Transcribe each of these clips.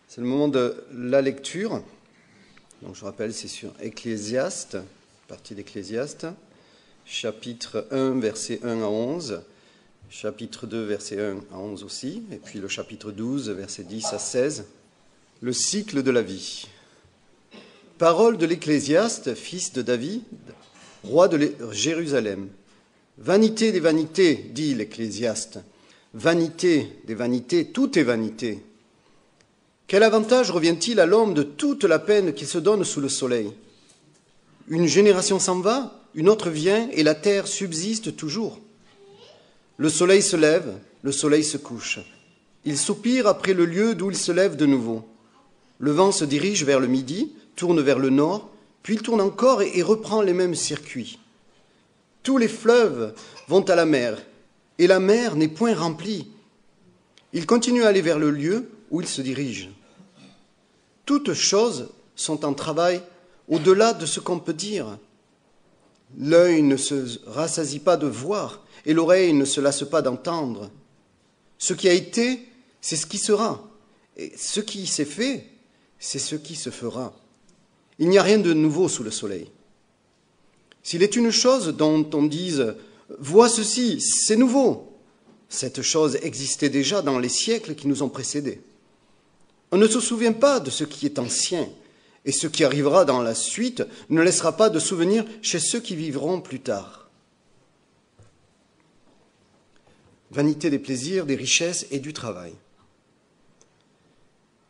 C'est le moment de la lecture. Donc je rappelle, c'est sur Ecclésiaste, partie d'Ecclésiaste, chapitre 1, versets 1 à 11, chapitre 2, versets 1 à 11 aussi, et puis le chapitre 12, versets 10 à 16, le cycle de la vie. Parole de l'Ecclésiaste, fils de David, roi de Jérusalem. Vanité des vanités, dit l'Ecclésiaste. Vanité des vanités, tout est vanité. Quel avantage revient-il à l'homme de toute la peine qu'il se donne sous le soleil? Une génération s'en va, une autre vient, et la terre subsiste toujours. Le soleil se lève, le soleil se couche. Il soupire après le lieu d'où il se lève de nouveau. Le vent se dirige vers le midi, tourne vers le nord, puis il tourne encore et reprend les mêmes circuits. Tous les fleuves vont à la mer, et la mer n'est point remplie. Il continue à aller vers le lieu où il se dirige. Toutes choses sont en travail au-delà de ce qu'on peut dire. L'œil ne se rassasie pas de voir, et l'oreille ne se lasse pas d'entendre. Ce qui a été, c'est ce qui sera, et ce qui s'est fait, c'est ce qui se fera. Il n'y a rien de nouveau sous le soleil. S'il est une chose dont on dise « vois ceci, c'est nouveau », cette chose existait déjà dans les siècles qui nous ont précédés. On ne se souvient pas de ce qui est ancien, et ce qui arrivera dans la suite ne laissera pas de souvenir chez ceux qui vivront plus tard. Vanité des plaisirs, des richesses et du travail.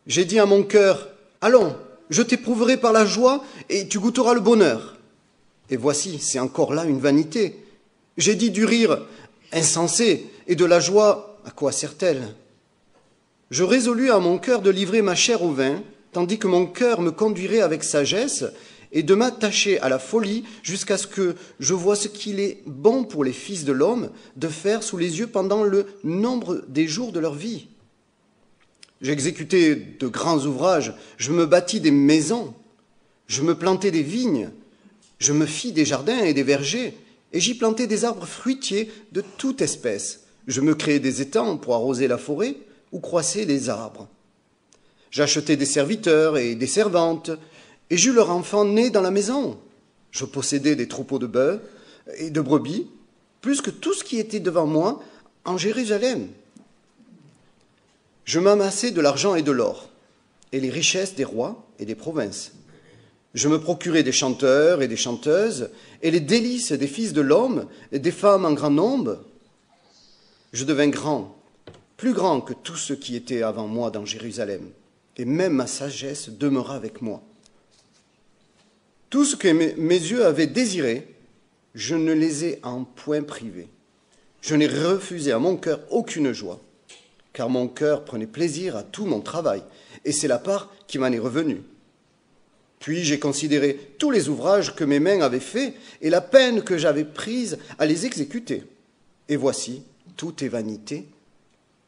J'ai dit à mon cœur, allons, je t'éprouverai par la joie et tu goûteras le bonheur. Et voici, c'est encore là une vanité. J'ai dit du rire insensé et de la joie, à quoi sert-elle? Je résolus à mon cœur de livrer ma chair au vin, tandis que mon cœur me conduirait avec sagesse, et de m'attacher à la folie jusqu'à ce que je voie ce qu'il est bon pour les fils de l'homme de faire sous les yeux pendant le nombre des jours de leur vie. J'exécutai de grands ouvrages, je me bâtis des maisons, je me plantai des vignes, je me fis des jardins et des vergers, et j'y plantai des arbres fruitiers de toute espèce. Je me créai des étangs pour arroser la forêt, où croissaient les arbres. J'achetai des serviteurs et des servantes, et j'eus leur enfant né dans la maison. Je possédais des troupeaux de bœufs et de brebis, plus que tout ce qui était devant moi en Jérusalem. Je m'amassai de l'argent et de l'or, et les richesses des rois et des provinces. Je me procurai des chanteurs et des chanteuses, et les délices des fils de l'homme, et des femmes en grand nombre. Je devins grand, plus grand que tout ce qui était avant moi dans Jérusalem, et même ma sagesse demeura avec moi. Tout ce que mes yeux avaient désiré, je ne les ai en point privés. Je n'ai refusé à mon cœur aucune joie, car mon cœur prenait plaisir à tout mon travail, et c'est la part qui m'en est revenue. Puis j'ai considéré tous les ouvrages que mes mains avaient faits, et la peine que j'avais prise à les exécuter. Et voici, tout est vanité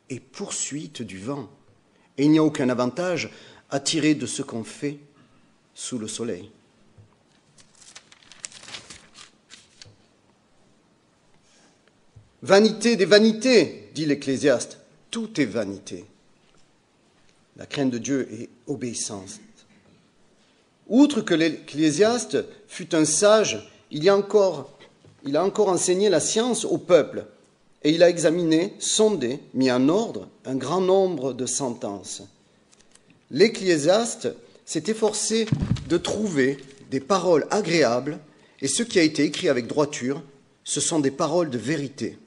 et poursuite du vent. Et il n'y a aucun avantage à tirer de ce qu'on fait sous le soleil. Vanité des vanités, dit l'Ecclésiaste, tout est vanité. La crainte de Dieu est obéissance. Outre que l'Ecclésiaste fut un sage, il a encore enseigné la science au peuple. Et il a examiné, sondé, mis en ordre un grand nombre de sentences. L'Ecclésiaste s'est efforcé de trouver des paroles agréables, et ce qui a été écrit avec droiture, ce sont des paroles de vérité.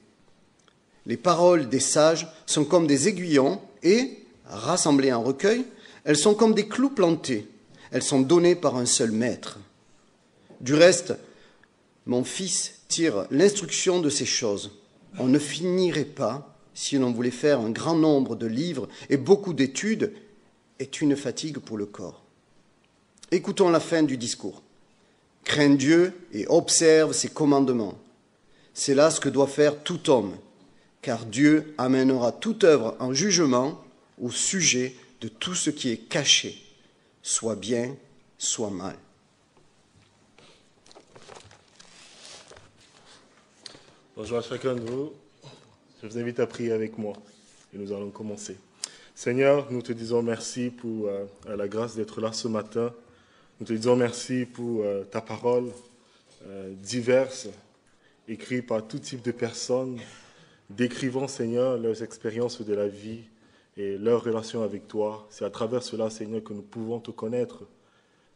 Les paroles des sages sont comme des aiguillons, et, rassemblées en recueil, elles sont comme des clous plantés. Elles sont données par un seul maître. Du reste, mon fils tire l'instruction de ces choses. On ne finirait pas si l'on voulait faire un grand nombre de livres et beaucoup d'études est une fatigue pour le corps. Écoutons la fin du discours. Crains Dieu et observe ses commandements. C'est là ce que doit faire tout homme, car Dieu amènera toute œuvre en jugement au sujet de tout ce qui est caché, soit bien, soit mal. Bonjour à chacun de vous. Je vous invite à prier avec moi et nous allons commencer. Seigneur, nous te disons merci pour la grâce d'être là ce matin. Nous te disons merci pour ta parole diverse, écrite par tout type de personnes, décrivant, Seigneur, leurs expériences de la vie et leur relation avec toi. C'est à travers cela, Seigneur, que nous pouvons te connaître.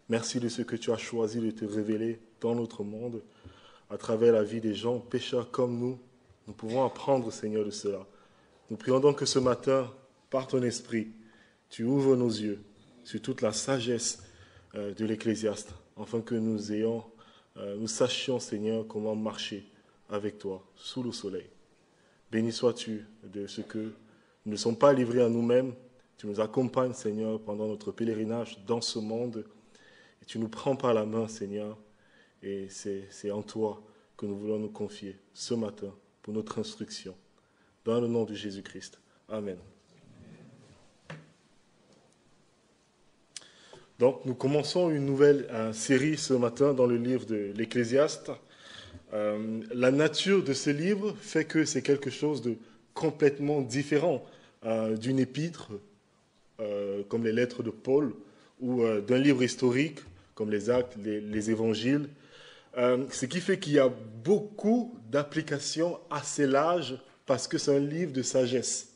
Merci de ce que tu as choisi de te révéler dans notre monde, à travers la vie des gens, pécheurs comme nous. Nous pouvons apprendre, Seigneur, de cela. Nous prions donc que ce matin, par ton esprit, tu ouvres nos yeux sur toute la sagesse de l'Ecclésiaste, afin que nous sachions, Seigneur, comment marcher avec toi sous le soleil. Béni sois-tu de ce que nous ne sommes pas livrés à nous-mêmes. Tu nous accompagnes, Seigneur, pendant notre pèlerinage dans ce monde. Et tu nous prends par la main, Seigneur, et c'est en toi que nous voulons nous confier ce matin pour notre instruction. Dans le nom de Jésus-Christ. Amen. Donc, nous commençons une nouvelle série ce matin dans le livre de l'Ecclésiaste. La nature de ce livre fait que c'est quelque chose de complètement différent d'une épître, comme les lettres de Paul, ou d'un livre historique, comme les Actes, les Évangiles. Ce qui fait qu'il y a beaucoup d'applications assez larges parce que c'est un livre de sagesse.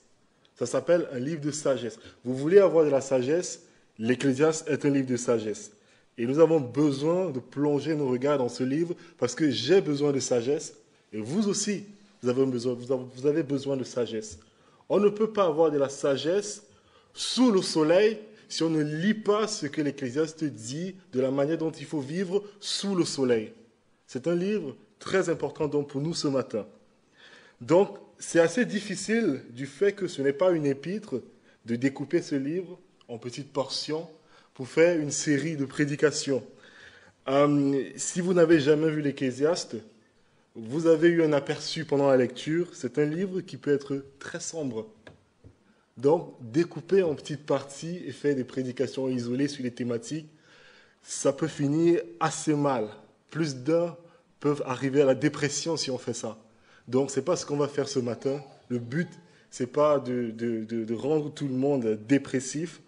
Ça s'appelle un livre de sagesse. Vous voulez avoir de la sagesse, l'Ecclésiaste est un livre de sagesse. Et nous avons besoin de plonger nos regards dans ce livre parce que j'ai besoin de sagesse et vous aussi, vous avez besoin de sagesse. On ne peut pas avoir de la sagesse sous le soleil si on ne lit pas ce que l'Ecclésiaste dit de la manière dont il faut vivre sous le soleil. C'est un livre très important donc pour nous ce matin. Donc, c'est assez difficile du fait que ce n'est pas une épître de découper ce livre en petites portions pour faire une série de prédications. Si vous n'avez jamais vu l'Ecclésiaste, vous avez eu un aperçu pendant la lecture. C'est un livre qui peut être très sombre. Donc, découper en petites parties et faire des prédications isolées sur les thématiques, ça peut finir assez mal. Plus d'un peuvent arriver à la dépression si on fait ça. Donc, ce n'est pas ce qu'on va faire ce matin. Le but, ce n'est pas de rendre tout le monde dépressif,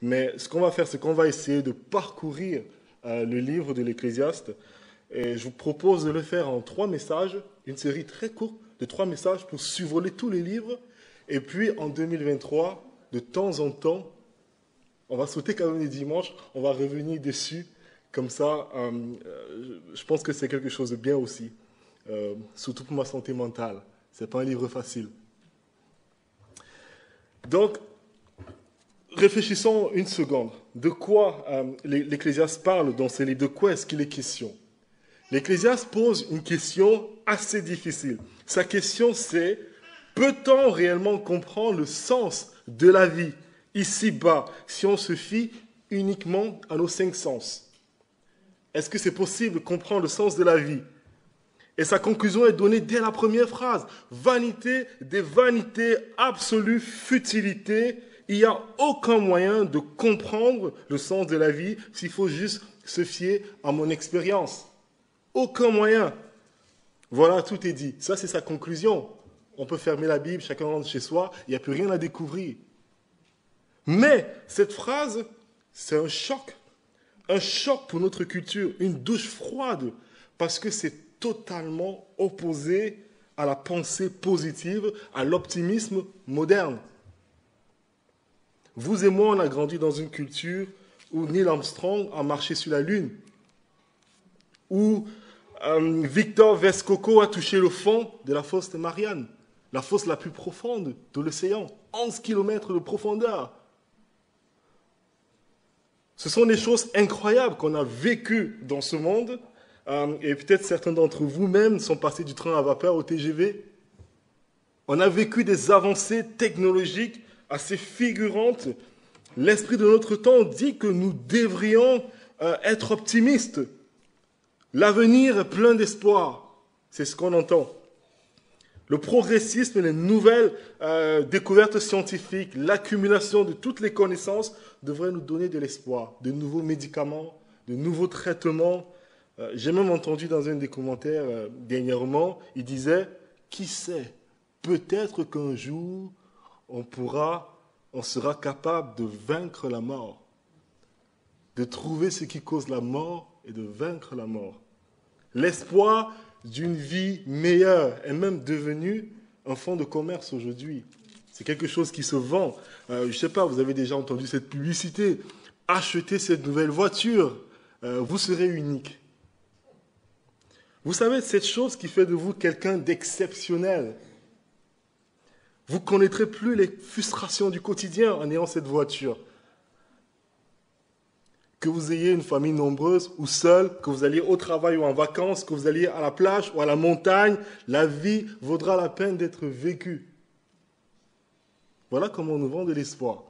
mais ce qu'on va faire, c'est qu'on va essayer de parcourir le livre de l'Ecclésiaste. Et je vous propose de le faire en 3 messages, une série très courte de 3 messages pour survoler tous les livres. Et puis, en 2023, de temps en temps, on va sauter quand même les dimanches, on va revenir dessus. Comme ça, je pense que c'est quelque chose de bien aussi, surtout pour ma santé mentale. Ce n'est pas un livre facile. Donc, réfléchissons une seconde. De quoi l'Ecclésiaste parle dans ce livre? De quoi est-ce qu'il est question? L'Ecclésiaste pose une question assez difficile. Sa question, c'est: peut-on réellement comprendre le sens de la vie ici-bas si on se fie uniquement à nos 5 sens? Est-ce que c'est possible de comprendre le sens de la vie? Et sa conclusion est donnée dès la première phrase. Vanité des vanités, absolue futilité. Il n'y a aucun moyen de comprendre le sens de la vie s'il faut juste se fier à mon expérience. Aucun moyen. Voilà, tout est dit. Ça, c'est sa conclusion. On peut fermer la Bible, chacun rentre chez soi, il n'y a plus rien à découvrir. Mais cette phrase, c'est un choc. Un choc pour notre culture, une douche froide, parce que c'est totalement opposé à la pensée positive, à l'optimisme moderne. Vous et moi, on a grandi dans une culture où Neil Armstrong a marché sur la Lune, où Victor Vescoco a touché le fond de la fosse de Marianne, la fosse la plus profonde de l'océan, 11 km de profondeur. Ce sont des choses incroyables qu'on a vécues dans ce monde, et peut-être certains d'entre vous-même sont passés du train à vapeur au TGV. On a vécu des avancées technologiques assez figurantes. L'esprit de notre temps dit que nous devrions être optimistes. L'avenir est plein d'espoir. C'est ce qu'on entend. Le progressisme, les nouvelles découvertes scientifiques, l'accumulation de toutes les connaissances devraient nous donner de l'espoir, de nouveaux médicaments, de nouveaux traitements. J'ai même entendu dans un des commentaires dernièrement, il disait « Qui sait, peut-être qu'un jour, on pourra on sera capable de vaincre la mort, de trouver ce qui cause la mort et de vaincre la mort. L'espoir d'une vie meilleure est même devenu un fonds de commerce aujourd'hui. C'est quelque chose qui se vend. Je ne sais pas, vous avez déjà entendu cette publicité. Achetez cette nouvelle voiture, vous serez unique. Vous savez, cette chose qui fait de vous quelqu'un d'exceptionnel. Vous ne connaîtrez plus les frustrations du quotidien en ayant cette voiture. Que vous ayez une famille nombreuse ou seule, que vous alliez au travail ou en vacances, que vous alliez à la plage ou à la montagne, la vie vaudra la peine d'être vécue. Voilà comment on nous vend de l'espoir.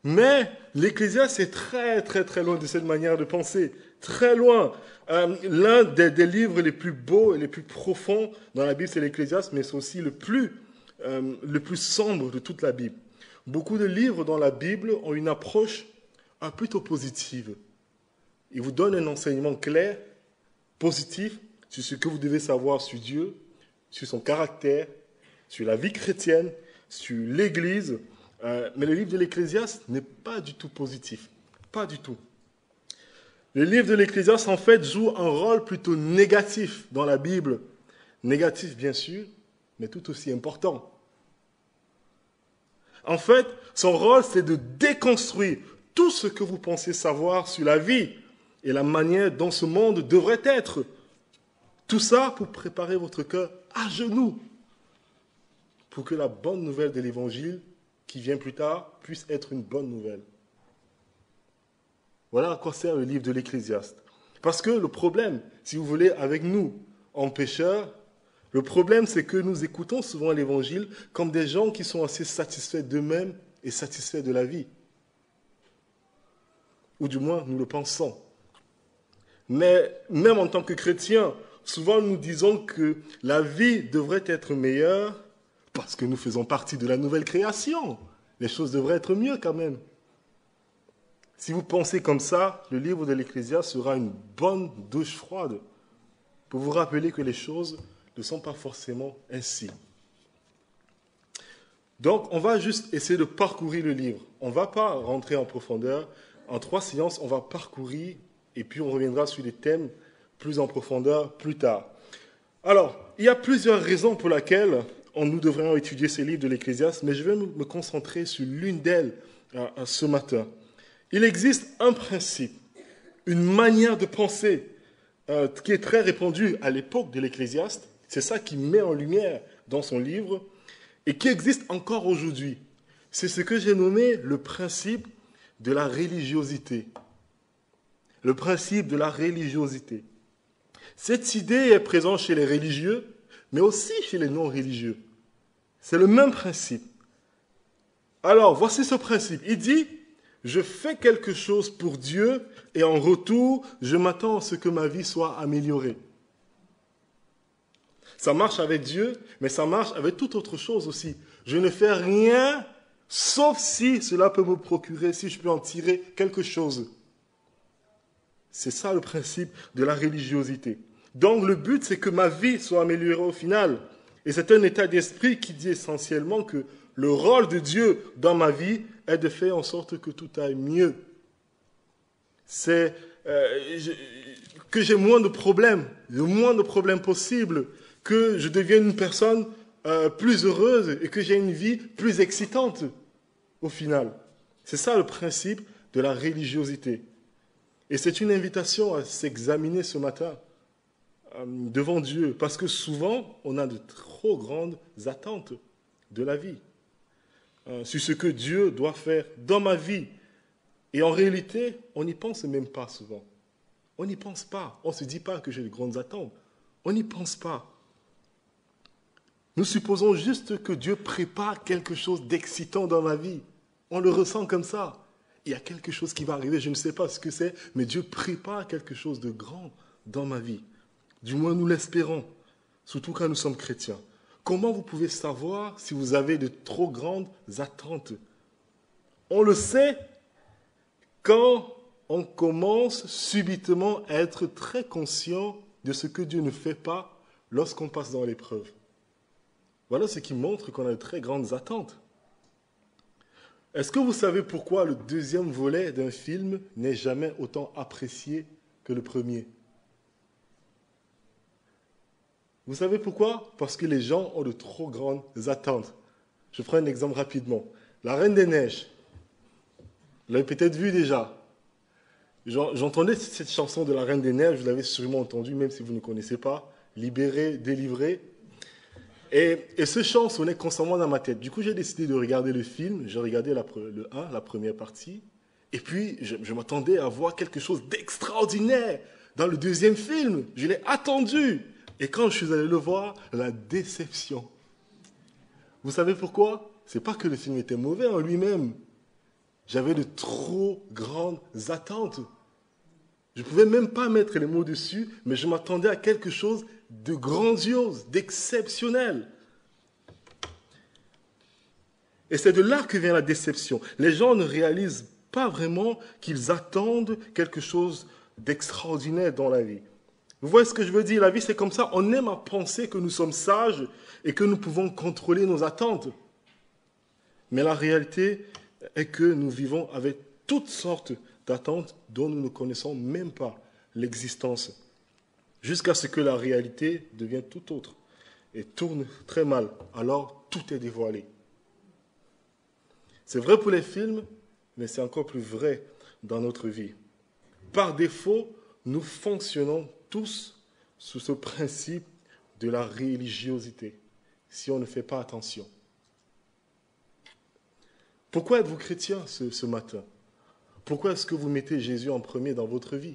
Mais l'Ecclésiaste est très, très, très loin de cette manière de penser. Très loin. L'un des livres les plus beaux et les plus profonds dans la Bible, c'est l'Ecclésiaste, mais c'est aussi le plus sombre de toute la Bible. Beaucoup de livres dans la Bible ont une approche plutôt positive. Ils vous donnent un enseignement clair, positif, sur ce que vous devez savoir sur Dieu, sur son caractère, sur la vie chrétienne, sur l'Église. Mais le livre de l'Ecclésiaste n'est pas du tout positif. Pas du tout. Le livre de l'Ecclésiaste, en fait, joue un rôle plutôt négatif dans la Bible. Négatif, bien sûr, mais tout aussi important. En fait, son rôle, c'est de déconstruire tout ce que vous pensez savoir sur la vie et la manière dont ce monde devrait être. Tout ça pour préparer votre cœur à genoux pour que la bonne nouvelle de l'Évangile qui vient plus tard puisse être une bonne nouvelle. Voilà à quoi sert le livre de l'Ecclésiaste. Parce que le problème, si vous voulez, avec nous, en pécheurs, le problème, c'est que nous écoutons souvent l'Évangile comme des gens qui sont assez satisfaits d'eux-mêmes et satisfaits de la vie. Ou du moins, nous le pensons. Mais même en tant que chrétiens, souvent nous disons que la vie devrait être meilleure parce que nous faisons partie de la nouvelle création. Les choses devraient être mieux quand même. Si vous pensez comme ça, le livre de l'Ecclésiaste sera une bonne douche froide pour vous rappeler que les choses ne sont pas forcément ainsi. Donc, on va juste essayer de parcourir le livre. On ne va pas rentrer en profondeur. En 3 séances, on va parcourir et puis on reviendra sur les thèmes plus en profondeur plus tard. Alors, il y a plusieurs raisons pour lesquelles nous devrions étudier ces livres de l'Ecclésiaste, mais je vais me concentrer sur l'une d'elles ce matin. Il existe un principe, une manière de penser qui est très répandue à l'époque de l'Ecclésiaste. C'est ça qui met en lumière dans son livre et qui existe encore aujourd'hui. C'est ce que j'ai nommé le principe de la religiosité. Le principe de la religiosité. Cette idée est présente chez les religieux, mais aussi chez les non-religieux. C'est le même principe. Alors, voici ce principe. Il dit, je fais quelque chose pour Dieu et en retour, je m'attends à ce que ma vie soit améliorée. Ça marche avec Dieu, mais ça marche avec toute autre chose aussi. Je ne fais rien, sauf si cela peut me procurer, si je peux en tirer quelque chose. C'est ça le principe de la religiosité. Donc le but, c'est que ma vie soit améliorée au final. Et c'est un état d'esprit qui dit essentiellement que le rôle de Dieu dans ma vie est de faire en sorte que tout aille mieux. C'est que j'ai moins de problèmes, le moins de problèmes possible, que je devienne une personne plus heureuse et que j'ai une vie plus excitante au final. C'est ça le principe de la religiosité. Et c'est une invitation à s'examiner ce matin devant Dieu, parce que souvent, on a de trop grandes attentes de la vie sur ce que Dieu doit faire dans ma vie. Et en réalité, on n'y pense même pas souvent. On n'y pense pas. On ne se dit pas que j'ai de grandes attentes. On n'y pense pas. Nous supposons juste que Dieu prépare quelque chose d'excitant dans ma vie. On le ressent comme ça. Il y a quelque chose qui va arriver, je ne sais pas ce que c'est, mais Dieu prépare quelque chose de grand dans ma vie. Du moins, nous l'espérons, surtout quand nous sommes chrétiens. Comment vous pouvez savoir si vous avez de trop grandes attentes? On le sait quand on commence subitement à être très conscient de ce que Dieu ne fait pas lorsqu'on passe dans l'épreuve. Voilà ce qui montre qu'on a de très grandes attentes. Est-ce que vous savez pourquoi le deuxième volet d'un film n'est jamais autant apprécié que le premier? Vous savez pourquoi? Parce que les gens ont de trop grandes attentes. Je prends un exemple rapidement. La Reine des Neiges. Vous l'avez peut-être vu déjà. J'entendais cette chanson de la Reine des Neiges, vous l'avez sûrement entendue, même si vous ne connaissez pas. Libéré, délivré. Et ce chant sonnait constamment dans ma tête. Du coup, j'ai décidé de regarder le film. J'ai regardé le 1, la première partie. Et puis, je m'attendais à voir quelque chose d'extraordinaire dans le deuxième film. Je l'ai attendu. Et quand je suis allé le voir, la déception. Vous savez pourquoi? C'est pas que le film était mauvais en lui-même. J'avais de trop grandes attentes. Je ne pouvais même pas mettre les mots dessus, mais je m'attendais à quelque chose de grandiose, d'exceptionnel. Et c'est de là que vient la déception. Les gens ne réalisent pas vraiment qu'ils attendent quelque chose d'extraordinaire dans la vie. Vous voyez ce que je veux dire? La vie, c'est comme ça. On aime à penser que nous sommes sages et que nous pouvons contrôler nos attentes. Mais la réalité est que nous vivons avec toutes sortes d'attentes dont nous ne connaissons même pas l'existence, jusqu'à ce que la réalité devienne tout autre et tourne très mal. Alors, tout est dévoilé. C'est vrai pour les films, mais c'est encore plus vrai dans notre vie. Par défaut, nous fonctionnons tous sous ce principe de la religiosité, si on ne fait pas attention. Pourquoi êtes-vous chrétien ce matin? Pourquoi est-ce que vous mettez Jésus en premier dans votre vie?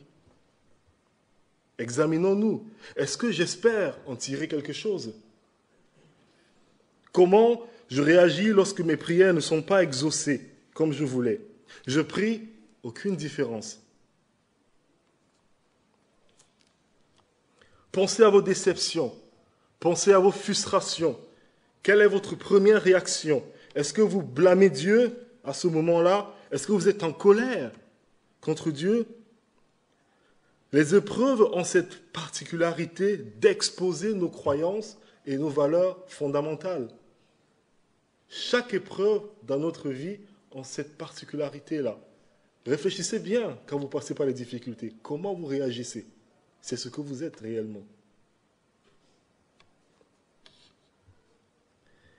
Examinons-nous. Est-ce que j'espère en tirer quelque chose? Comment je réagis lorsque mes prières ne sont pas exaucées comme je voulais? Je prie, aucune différence. Pensez à vos déceptions. Pensez à vos frustrations. Quelle est votre première réaction? Est-ce que vous blâmez Dieu à ce moment-là? Est-ce que vous êtes en colère contre Dieu? Les épreuves ont cette particularité d'exposer nos croyances et nos valeurs fondamentales. Chaque épreuve dans notre vie a cette particularité-là. Réfléchissez bien quand vous passez par les difficultés. Comment vous réagissez? C'est ce que vous êtes réellement.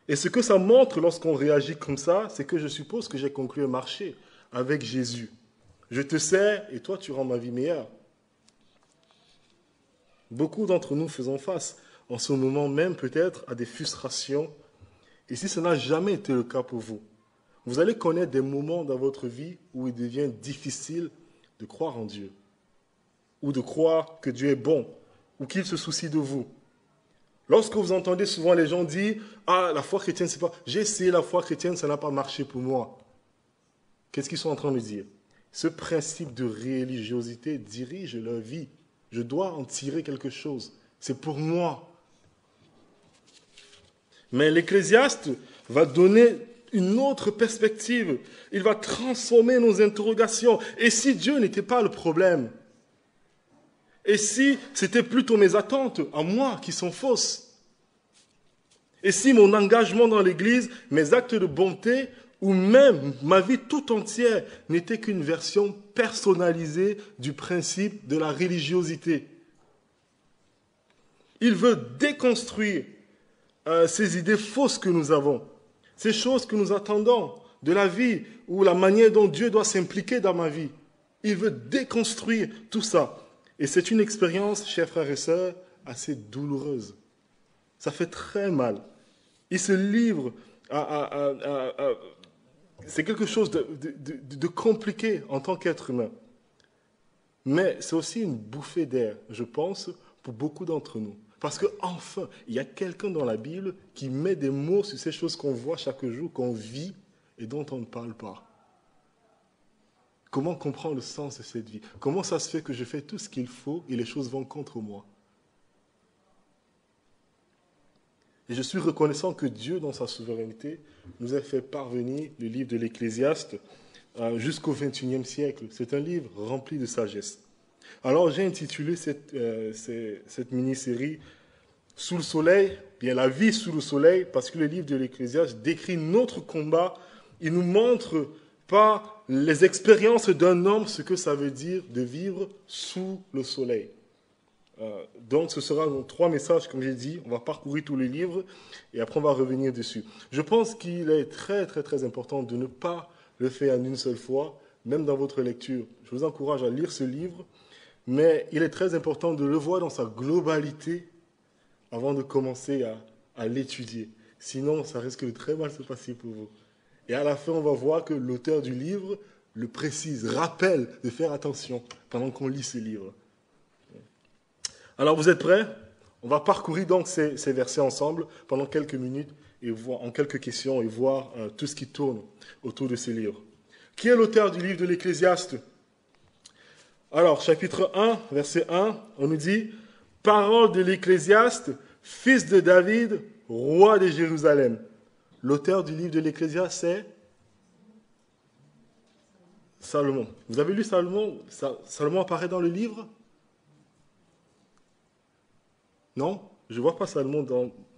Et ce que ça montre lorsqu'on réagit comme ça, c'est que je suppose que j'ai conclu un marché avec Jésus. Je te sers et toi tu rends ma vie meilleure. Beaucoup d'entre nous faisons face en ce moment même peut-être à des frustrations. Et si ce n'a jamais été le cas pour vous, vous allez connaître des moments dans votre vie où il devient difficile de croire en Dieu, ou de croire que Dieu est bon, ou qu'il se soucie de vous. Lorsque vous entendez souvent les gens dire « Ah, la foi chrétienne, c'est pas... J'ai essayé la foi chrétienne, ça n'a pas marché pour moi. » Qu'est-ce qu'ils sont en train de dire? Ce principe de religiosité dirige leur vie. Je dois en tirer quelque chose. C'est pour moi. Mais l'Ecclésiaste va donner une autre perspective. Il va transformer nos interrogations. Et si Dieu n'était pas le problème? Et si c'était plutôt mes attentes à moi qui sont fausses? Et si mon engagement dans l'Église, mes actes de bonté, ou même ma vie tout entière n'était qu'une version personnalisée du principe de la religiosité? Il veut déconstruire ces idées fausses que nous avons, ces choses que nous attendons de la vie, ou la manière dont Dieu doit s'impliquer dans ma vie. Il veut déconstruire tout ça. Et c'est une expérience, chers frères et sœurs, assez douloureuse. Ça fait très mal. Il se livre c'est quelque chose de compliqué en tant qu'être humain. Mais c'est aussi une bouffée d'air, je pense, pour beaucoup d'entre nous. Parce qu'enfin, il y a quelqu'un dans la Bible qui met des mots sur ces choses qu'on voit chaque jour, qu'on vit et dont on ne parle pas. Comment comprendre le sens de cette vie? Comment ça se fait que je fais tout ce qu'il faut et les choses vont contre moi? Et je suis reconnaissant que Dieu, dans sa souveraineté, nous a fait parvenir le livre de l'Ecclésiaste jusqu'au XXIe siècle. C'est un livre rempli de sagesse. Alors j'ai intitulé cette mini-série « Sous le soleil », bien la vie sous le soleil, parce que le livre de l'Ecclésiaste décrit notre combat Il nous montre par les expériences d'un homme ce que ça veut dire de vivre sous le soleil. Donc ce sera 3 messages, comme j'ai dit. On va parcourir tous les livres et après on va revenir dessus. Je pense qu'il est très très très important de ne pas le faire en une seule fois, même dans votre lecture. Je vous encourage à lire ce livre, mais il est très important de le voir dans sa globalité avant de commencer à l'étudier. Sinon, ça risque de très mal se passer pour vous. Et à la fin, on va voir que l'auteur du livre le précise, rappelle de faire attention pendant qu'on lit ce livre. Alors, vous êtes prêts? On va parcourir donc ces versets ensemble pendant quelques minutes et voir en quelques questions et voir tout ce qui tourne autour de ce livre. Qui est l'auteur du livre de l'Ecclésiaste? Alors, chapitre 1, verset 1, on nous dit « Parole de l'Ecclésiaste, fils de David, roi de Jérusalem ». L'auteur du livre de l'Ecclésiaste, c'est Salomon. Vous avez lu Salomon? Salomon apparaît dans le livre? Non? Je ne vois pas Salomon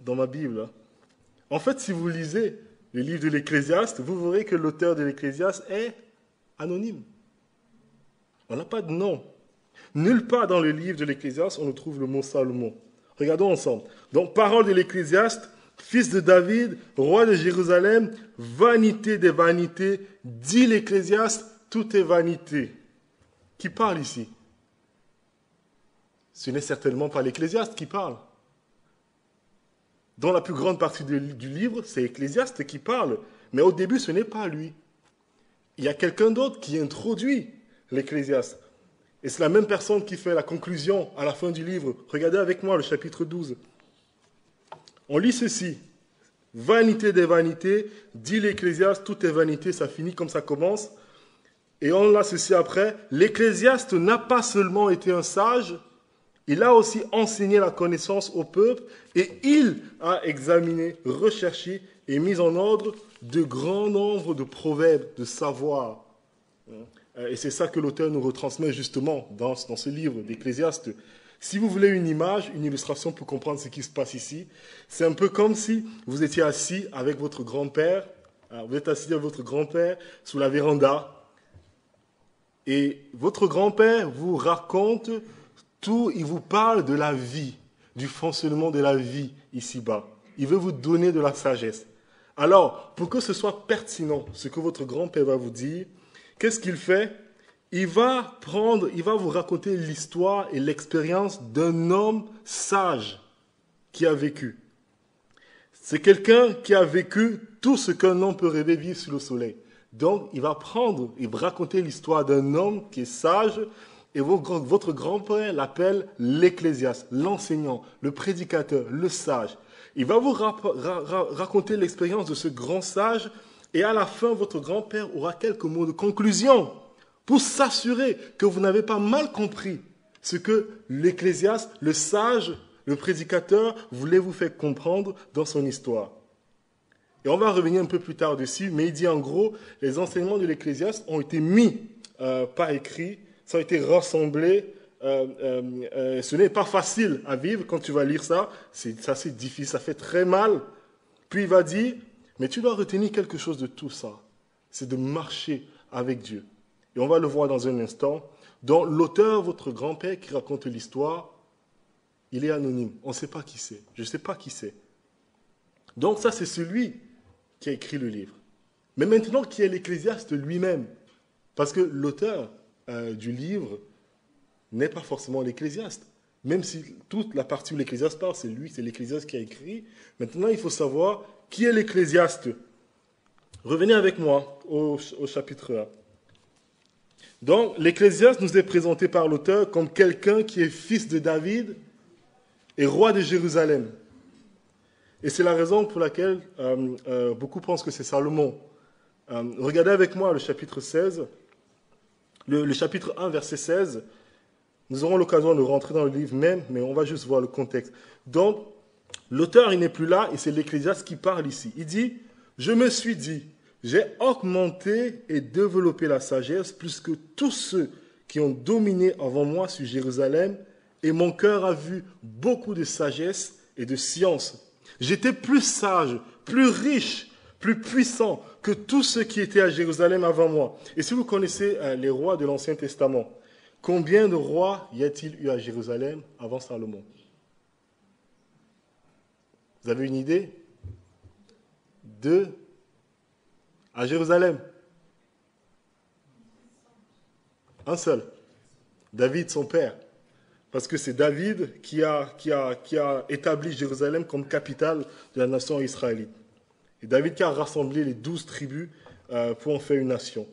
dans ma Bible. En fait, si vous lisez le livre de l'Ecclésiaste, vous verrez que l'auteur de l'Ecclésiaste est anonyme. On n'a pas de nom. Nulle part dans le livre de l'Ecclésiaste, on ne trouve le mot Salomon. Regardons ensemble. Donc, parole de l'Ecclésiaste, fils de David, roi de Jérusalem, vanité des vanités, dit l'Ecclésiaste, tout est vanité. Qui parle ici? Ce n'est certainement pas l'Ecclésiaste qui parle. Dans la plus grande partie du livre, c'est l'Ecclésiaste qui parle. Mais au début, ce n'est pas lui. Il y a quelqu'un d'autre qui introduit l'Ecclésiaste. Et c'est la même personne qui fait la conclusion à la fin du livre. Regardez avec moi le chapitre 12. On lit ceci. Vanité des vanités, dit l'Ecclésiaste, tout est vanité, ça finit comme ça commence. Et on a ceci après. L'Ecclésiaste n'a pas seulement été un sage, il a aussi enseigné la connaissance au peuple et il a examiné, recherché et mis en ordre de grands nombres de proverbes, de savoirs. Et c'est ça que l'auteur nous retransmet justement dans ce livre d'Ecclésiaste. Si vous voulez une image, une illustration pour comprendre ce qui se passe ici, c'est un peu comme si vous étiez assis avec votre grand-père, vous êtes assis avec votre grand-père sous la véranda, et votre grand-père vous raconte tout, il vous parle de la vie, du fonctionnement de la vie ici-bas. Il veut vous donner de la sagesse. Alors, pour que ce soit pertinent, ce que votre grand-père va vous dire, qu'est-ce qu'il fait? Il va vous raconter l'histoire et l'expérience d'un homme sage qui a vécu. C'est quelqu'un qui a vécu tout ce qu'un homme peut rêver vivre sous le soleil. Donc, il va raconter l'histoire d'un homme qui est sage, et votre grand-père l'appelle l'Ecclésiaste, l'enseignant, le prédicateur, le sage. Il va vous raconter l'expérience de ce grand sage, et à la fin, votre grand-père aura quelques mots de conclusion pour s'assurer que vous n'avez pas mal compris ce que l'Ecclésiaste, le sage, le prédicateur voulait vous faire comprendre dans son histoire. Et on va revenir un peu plus tard dessus, mais il dit en gros, les enseignements de l'Ecclésiaste ont été mis par écrit, ça a été rassemblé. Ce n'est pas facile à vivre quand tu vas lire ça, c'est assez difficile, ça fait très mal. Puis il va dire, mais tu dois retenir quelque chose de tout ça, c'est de marcher avec Dieu. Et on va le voir dans un instant. Donc l'auteur, votre grand-père qui raconte l'histoire, il est anonyme, on ne sait pas qui c'est, je ne sais pas qui c'est. Donc ça c'est celui qui a écrit le livre. Mais maintenant qui est l'Ecclésiaste lui-même, parce que l'auteur du livre n'est pas forcément l'Ecclésiaste. Même si toute la partie où l'Ecclésiaste parle, c'est l'Ecclésiaste qui a écrit. Maintenant, il faut savoir qui est l'Ecclésiaste. Revenez avec moi au chapitre 1. Donc, l'Ecclésiaste nous est présenté par l'auteur comme quelqu'un qui est fils de David et roi de Jérusalem. Et c'est la raison pour laquelle beaucoup pensent que c'est Salomon. Regardez avec moi le chapitre 16. Le chapitre 1, verset 16, nous aurons l'occasion de rentrer dans le livre même, mais on va juste voir le contexte. Donc, l'auteur, il n'est plus là, et c'est l'Ecclésiaste qui parle ici. Il dit, « Je me suis dit, j'ai augmenté et développé la sagesse plus que tous ceux qui ont dominé avant moi sur Jérusalem, et mon cœur a vu beaucoup de sagesse et de science. J'étais plus sage, plus riche, plus puissant que tous ceux qui étaient à Jérusalem avant moi. Et si vous connaissez les rois de l'Ancien Testament, combien de rois y a-t-il eu à Jérusalem avant Salomon? Vous avez une idée? 2 à Jérusalem. Un seul. David, son père. Parce que c'est David qui a établi Jérusalem comme capitale de la nation israélite. Et David qui a rassemblé les 12 tribus pour en faire une nation.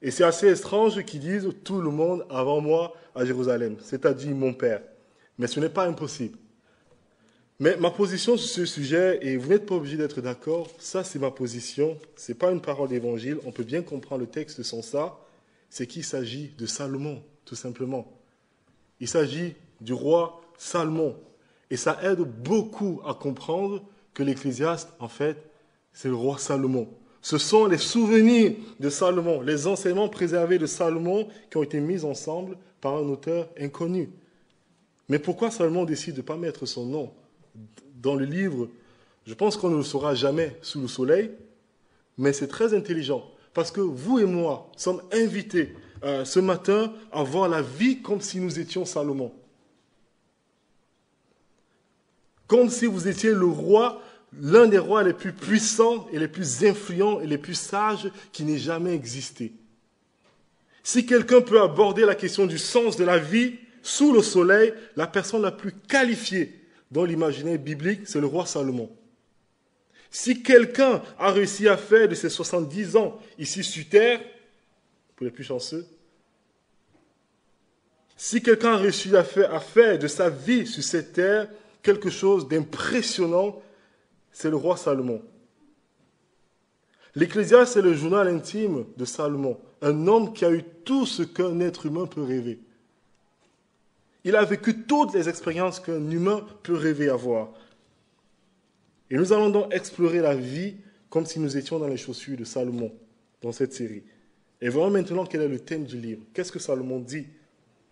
Et c'est assez étrange qu'ils disent « tout le monde avant moi à Jérusalem », c'est-à-dire mon père. Mais ce n'est pas impossible. Mais ma position sur ce sujet, et vous n'êtes pas obligé d'être d'accord, ça c'est ma position, ce n'est pas une parole d'évangile, on peut bien comprendre le texte sans ça, c'est qu'il s'agit de Salomon, tout simplement. Il s'agit du roi Salomon. Et ça aide beaucoup à comprendre que l'Ecclésiaste, en fait, c'est le roi Salomon. Ce sont les souvenirs de Salomon, les enseignements préservés de Salomon qui ont été mis ensemble par un auteur inconnu. Mais pourquoi Salomon décide de ne pas mettre son nom dans le livre? Je pense qu'on ne le saura jamais sous le soleil, mais c'est très intelligent. Parce que vous et moi sommes invités ce matin à voir la vie comme si nous étions Salomon. Comme si vous étiez le roi, l'un des rois les plus puissants et les plus influents et les plus sages qui n'ait jamais existé. Si quelqu'un peut aborder la question du sens de la vie sous le soleil, la personne la plus qualifiée dans l'imaginaire biblique, c'est le roi Salomon. Si quelqu'un a réussi à faire de ses 70 ans ici sur terre, pour les plus chanceux, si quelqu'un a réussi à faire de sa vie sur cette terre quelque chose d'impressionnant, c'est le roi Salomon. L'Ecclésiaste, c'est le journal intime de Salomon, un homme qui a eu tout ce qu'un être humain peut rêver. Il a vécu toutes les expériences qu'un humain peut rêver avoir. Et nous allons donc explorer la vie comme si nous étions dans les chaussures de Salomon dans cette série. Et voyons maintenant quel est le thème du livre. Qu'est-ce que Salomon dit?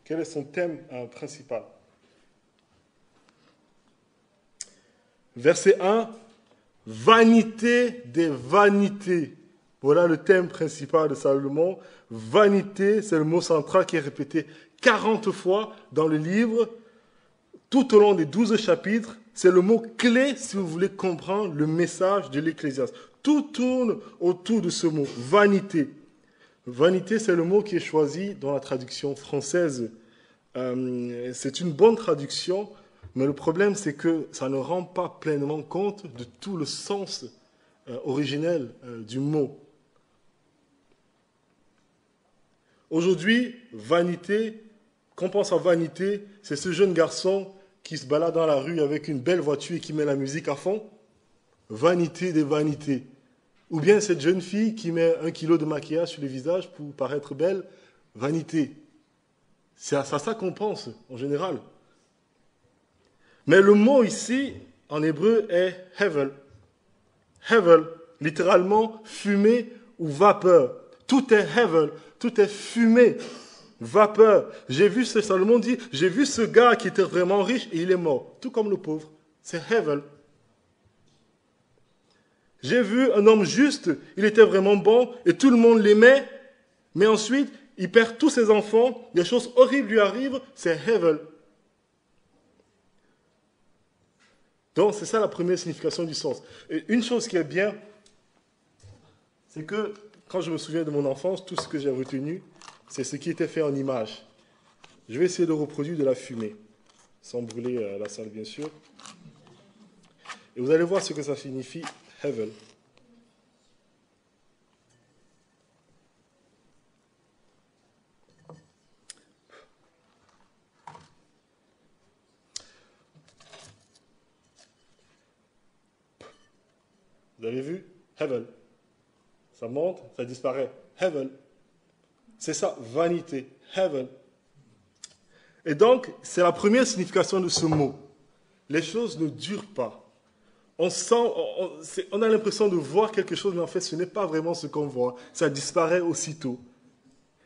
Quel est son thème principal? Verset 1, vanité des vanités. Voilà le thème principal de Salomon. Vanité, c'est le mot central qui est répété 40 fois dans le livre, tout au long des 12 chapitres. C'est le mot clé si vous voulez comprendre le message de l'Ecclésiaste. Tout tourne autour de ce mot, vanité. Vanité, c'est le mot qui est choisi dans la traduction française. C'est une bonne traduction, mais le problème, c'est que ça ne rend pas pleinement compte de tout le sens originel du mot. Aujourd'hui, vanité, quand on pense à vanité, c'est ce jeune garçon qui se balade dans la rue avec une belle voiture et qui met la musique à fond. Vanité des vanités. Ou bien cette jeune fille qui met 1 kilo de maquillage sur le visage pour paraître belle. Vanité. C'est à ça qu'on pense, en général. Mais le mot ici, en hébreu, est hevel. Hevel, littéralement fumée ou vapeur. Tout est hevel, tout est fumée. Vapeur. Salomon dit, j'ai vu ce gars qui était vraiment riche et il est mort, tout comme le pauvre. C'est Hevel. J'ai vu un homme juste, il était vraiment bon et tout le monde l'aimait, mais ensuite, il perd tous ses enfants, des choses horribles lui arrivent, c'est Hevel. Donc, c'est ça la première signification du sens. Et une chose qui est bien, c'est que quand je me souviens de mon enfance, tout ce que j'ai retenu, c'est ce qui était fait en image. Je vais essayer de reproduire de la fumée, sans brûler la salle, bien sûr. Et vous allez voir ce que ça signifie, hevel. Vous avez vu? Hevel. Ça monte, ça disparaît. Hevel. C'est ça, vanité, heaven. Et donc, c'est la première signification de ce mot. Les choses ne durent pas. On a l'impression de voir quelque chose, mais en fait, ce n'est pas vraiment ce qu'on voit. Ça disparaît aussitôt.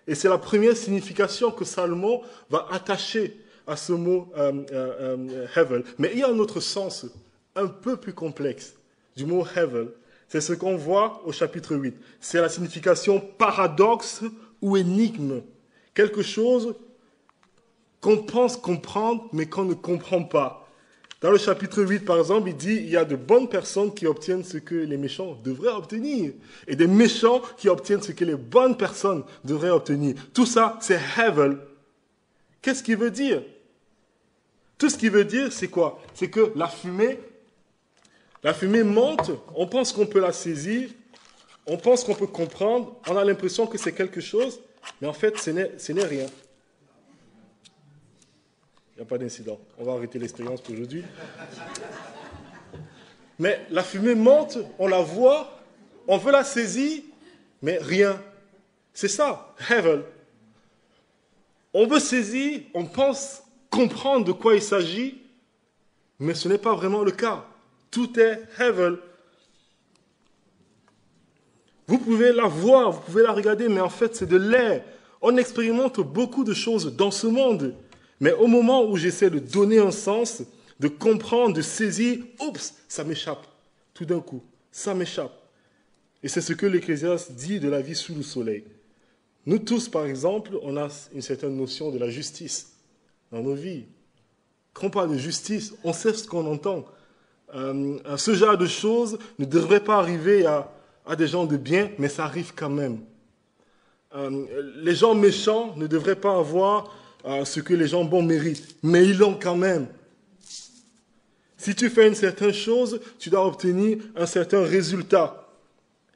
Et c'est la première signification que Salomon va attacher à ce mot heaven. Mais il y a un autre sens un peu plus complexe du mot heaven. C'est ce qu'on voit au chapitre 8. C'est la signification paradoxe ou énigme. Quelque chose qu'on pense comprendre, mais qu'on ne comprend pas. Dans le chapitre 8, par exemple, il dit il y a de bonnes personnes qui obtiennent ce que les méchants devraient obtenir. Et des méchants qui obtiennent ce que les bonnes personnes devraient obtenir. Tout ça, c'est Hevel. Qu'est-ce qu'il veut dire? Tout ce qu'il veut dire, c'est quoi? C'est que la fumée monte, on pense qu'on peut la saisir, on pense qu'on peut comprendre, on a l'impression que c'est quelque chose, mais en fait, ce n'est rien. Il n'y a pas d'incident. On va arrêter l'expérience pour aujourd'hui. Mais la fumée monte, on la voit, on veut la saisir, mais rien. C'est ça, Hevel. On veut saisir, on pense comprendre de quoi il s'agit, mais ce n'est pas vraiment le cas. Tout est Hevel. Vous pouvez la voir, vous pouvez la regarder, mais en fait, c'est de l'air. On expérimente beaucoup de choses dans ce monde. Mais au moment où j'essaie de donner un sens, de comprendre, de saisir, oups, ça m'échappe. Tout d'un coup, ça m'échappe. Et c'est ce que l'Ecclésiaste dit de la vie sous le soleil. Nous tous, par exemple, on a une certaine notion de la justice dans nos vies. Quand on parle de justice, on sait ce qu'on entend. Ce genre de choses ne devrait pas arriver à des gens de bien, mais ça arrive quand même. Les gens méchants ne devraient pas avoir ce que les gens bons méritent, mais ils l'ont quand même. Si tu fais une certaine chose, tu dois obtenir un certain résultat.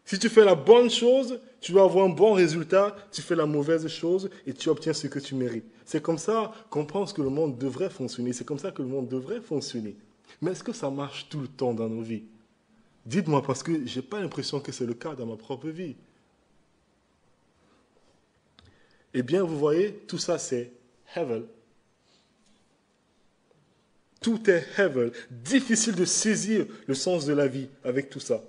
Si tu fais la bonne chose, tu dois avoir un bon résultat. Tu fais la mauvaise chose et tu obtiens ce que tu mérites. C'est comme ça qu'on pense que le monde devrait fonctionner. C'est comme ça que le monde devrait fonctionner. Mais est-ce que ça marche tout le temps dans nos vies? Dites-moi, parce que je n'ai pas l'impression que c'est le cas dans ma propre vie. Eh bien, vous voyez, tout ça, c'est Hevel. Tout est Hevel. Difficile de saisir le sens de la vie avec tout ça.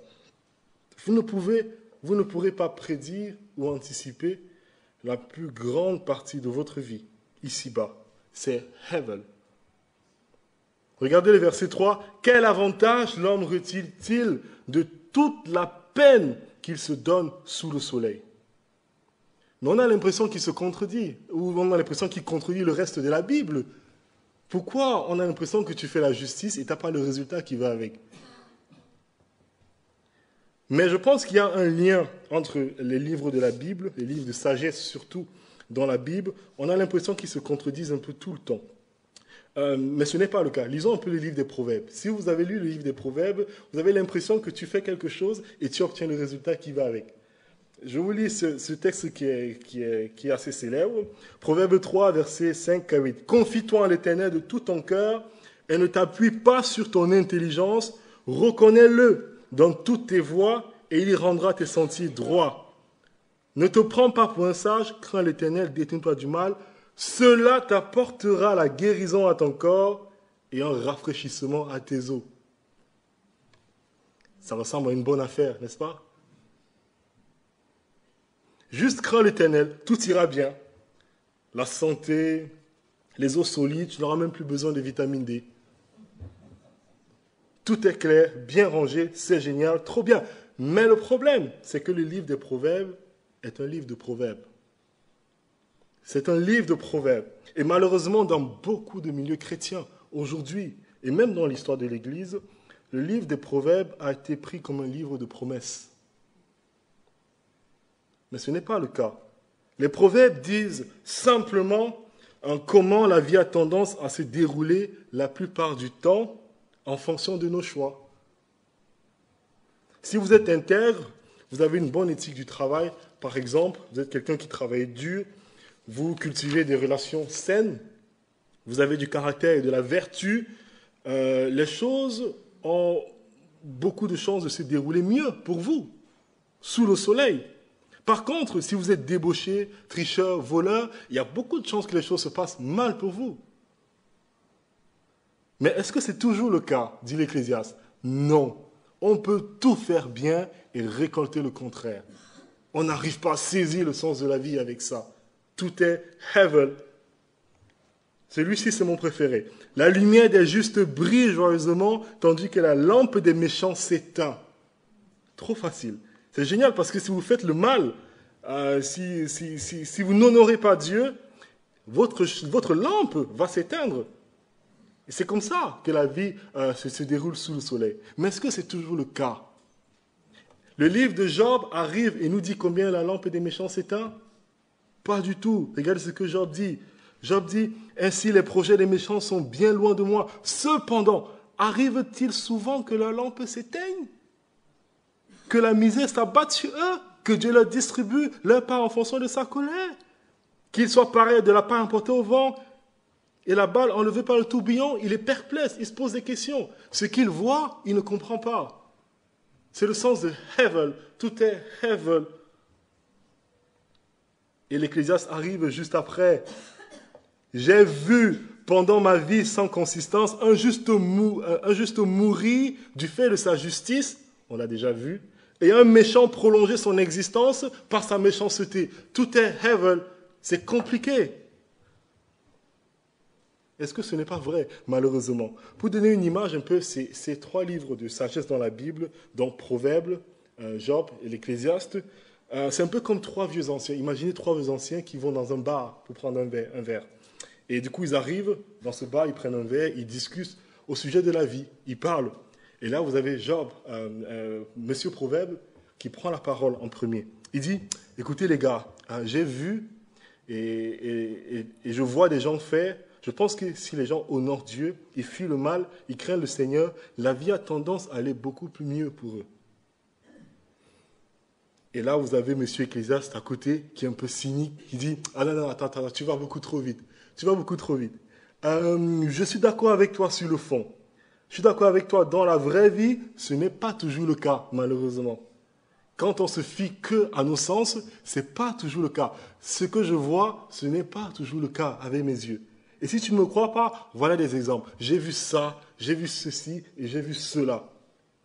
Vous ne pourrez pas prédire ou anticiper la plus grande partie de votre vie, ici-bas. C'est Hevel. Regardez le verset 3. Quel avantage l'homme retire-t-il de toute la peine qu'il se donne sous le soleil? Mais on a l'impression qu'il se contredit, ou on a l'impression qu'il contredit le reste de la Bible. Pourquoi on a l'impression que tu fais la justice et tu n'as pas le résultat qui va avec? Mais je pense qu'il y a un lien entre les livres de la Bible, les livres de sagesse surtout dans la Bible. On a l'impression qu'ils se contredisent un peu tout le temps. Mais ce n'est pas le cas. Lisons un peu le livre des Proverbes. Si vous avez lu le livre des Proverbes, vous avez l'impression que tu fais quelque chose et tu obtiens le résultat qui va avec. Je vous lis ce texte qui est assez célèbre. Proverbe 3, versets 5 à 8. « Confie-toi en l'Éternel de tout ton cœur et ne t'appuie pas sur ton intelligence. Reconnais-le dans toutes tes voies et il rendra tes sentiers droits. Ne te prends pas pour un sage, crains l'Éternel, détourne-toi du mal. Cela t'apportera la guérison à ton corps et un rafraîchissement à tes os. » Ça ressemble à une bonne affaire, n'est-ce pas? Juste crains l'Éternel, tout ira bien. La santé, les os solides, tu n'auras même plus besoin de vitamine D. Tout est clair, bien rangé, c'est génial, trop bien. Mais le problème, c'est que le livre des Proverbes est un livre de proverbes. C'est un livre de proverbes. Et malheureusement, dans beaucoup de milieux chrétiens, aujourd'hui, et même dans l'histoire de l'Église, le livre des proverbes a été pris comme un livre de promesses. Mais ce n'est pas le cas. Les proverbes disent simplement comment la vie a tendance à se dérouler la plupart du temps en fonction de nos choix. Si vous êtes intègre, vous avez une bonne éthique du travail, par exemple, vous êtes quelqu'un qui travaille dur, vous cultivez des relations saines, vous avez du caractère et de la vertu, les choses ont beaucoup de chances de se dérouler mieux pour vous, sous le soleil. Par contre, si vous êtes débauché, tricheur, voleur, il y a beaucoup de chances que les choses se passent mal pour vous. Mais est-ce que c'est toujours le cas, dit l'Ecclésiaste? Non. On peut tout faire bien et récolter le contraire. On n'arrive pas à saisir le sens de la vie avec ça. Tout est Hevel. Celui-ci, c'est mon préféré. La lumière des justes brille joyeusement, tandis que la lampe des méchants s'éteint. Trop facile. C'est génial parce que si vous faites le mal, si vous n'honorez pas Dieu, votre lampe va s'éteindre. Et c'est comme ça que la vie se déroule sous le soleil. Mais est-ce que c'est toujours le cas? Le livre de Job arrive et nous dit combien la lampe des méchants s'éteint? Pas du tout. Regardez ce que Job dit. Job dit, ainsi les projets des méchants sont bien loin de moi. Cependant, arrive-t-il souvent que la lampe s'éteigne? Que la misère s'abatte sur eux? Que Dieu leur distribue leur part en fonction de sa colère? Qu'ils soient pareils de la part emportée au vent et la balle enlevée par le tourbillon? Il est perplexe, il se pose des questions. Ce qu'il voit, il ne comprend pas. C'est le sens de hevel. Tout est hevel. Et l'Ecclésiaste arrive juste après. J'ai vu pendant ma vie sans consistance un juste mourir du fait de sa justice, on l'a déjà vu, et un méchant prolonger son existence par sa méchanceté. Tout est hevel. C'est compliqué. Est-ce que ce n'est pas vrai, malheureusement? Pour donner une image un peu, ces 3 livres de sagesse dans la Bible, donc Proverbes, Job et l'Ecclésiaste, c'est un peu comme 3 vieux anciens. Imaginez 3 vieux anciens qui vont dans un bar pour prendre un verre. Et du coup, ils arrivent dans ce bar, ils prennent un verre, ils discutent au sujet de la vie, ils parlent. Et là, vous avez Job, Monsieur Proverbe, qui prend la parole en premier. Il dit, écoutez les gars, j'ai vu et je vois des gens faire. Je pense que si les gens honorent Dieu, ils fuient le mal, ils craignent le Seigneur, la vie a tendance à aller beaucoup plus mieux pour eux. Et là, vous avez Monsieur Ecclésiaste à côté, qui est un peu cynique, qui dit, ah non, attends, tu vas beaucoup trop vite. Tu vas beaucoup trop vite. Je suis d'accord avec toi sur le fond. Je suis d'accord avec toi. Dans la vraie vie, ce n'est pas toujours le cas, malheureusement. Quand on se fie que à nos sens, ce n'est pas toujours le cas. Ce que je vois, ce n'est pas toujours le cas avec mes yeux. Et si tu ne me crois pas, voilà des exemples. J'ai vu ça, j'ai vu ceci et j'ai vu cela.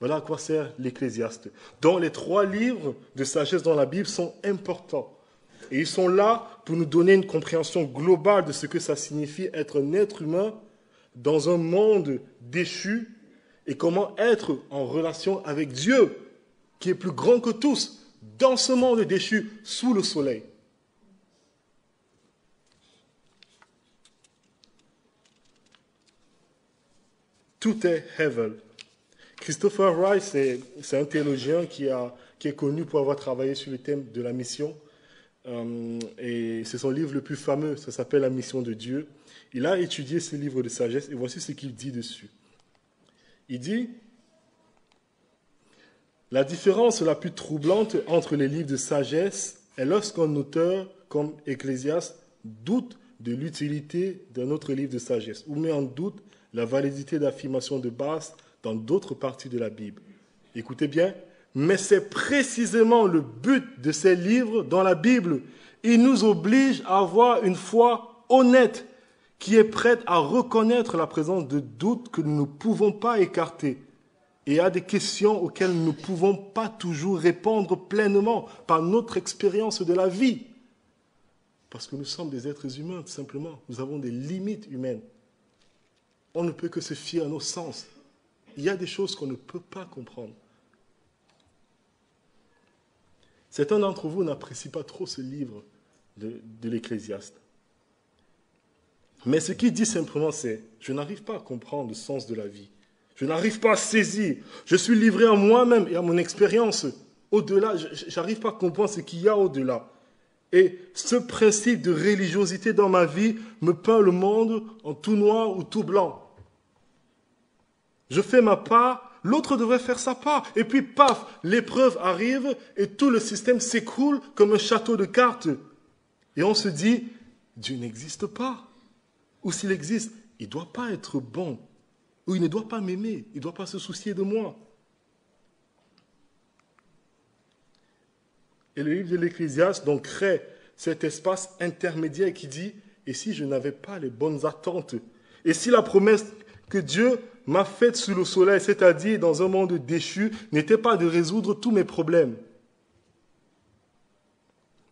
Voilà à quoi sert l'Ecclésiaste. Donc les 3 livres de sagesse dans la Bible sont importants. Et ils sont là pour nous donner une compréhension globale de ce que ça signifie être un être humain dans un monde déchu et comment être en relation avec Dieu, qui est plus grand que tous, dans ce monde déchu, sous le soleil. Tout est hevel. Christopher Wright, c'est un théologien qui est connu pour avoir travaillé sur le thème de la mission. Et c'est son livre le plus fameux, ça s'appelle La mission de Dieu. Il a étudié ce livre de sagesse et voici ce qu'il dit dessus. Il dit, la différence la plus troublante entre les livres de sagesse est lorsqu'un auteur comme Ecclésiaste doute de l'utilité d'un autre livre de sagesse ou met en doute la validité d'affirmations de base dans d'autres parties de la Bible. Écoutez bien, mais c'est précisément le but de ces livres dans la Bible. Il nous oblige à avoir une foi honnête qui est prête à reconnaître la présence de doutes que nous ne pouvons pas écarter et à des questions auxquelles nous ne pouvons pas toujours répondre pleinement par notre expérience de la vie. Parce que nous sommes des êtres humains, tout simplement. Nous avons des limites humaines. On ne peut que se fier à nos sens. Il y a des choses qu'on ne peut pas comprendre. Certains d'entre vous n'apprécient pas trop ce livre de l'Ecclésiaste. Mais ce qu'il dit simplement, c'est « Je n'arrive pas à comprendre le sens de la vie. Je n'arrive pas à saisir. Je suis livré à moi-même et à mon expérience. Au-delà, je n'arrive pas à comprendre ce qu'il y a au-delà. Et ce principe de religiosité dans ma vie me peint le monde en tout noir ou tout blanc. Je fais ma part, l'autre devrait faire sa part. Et puis, paf, l'épreuve arrive et tout le système s'écroule comme un château de cartes. Et on se dit, Dieu n'existe pas. Ou s'il existe, il ne doit pas être bon. Ou il ne doit pas m'aimer. Il ne doit pas se soucier de moi. Et le livre de l'Ecclésiaste donc crée cet espace intermédiaire qui dit, et si je n'avais pas les bonnes attentes? Et si la promesse que Dieu m'a faite sous le soleil, c'est-à-dire dans un monde déchu, n'était pas de résoudre tous mes problèmes?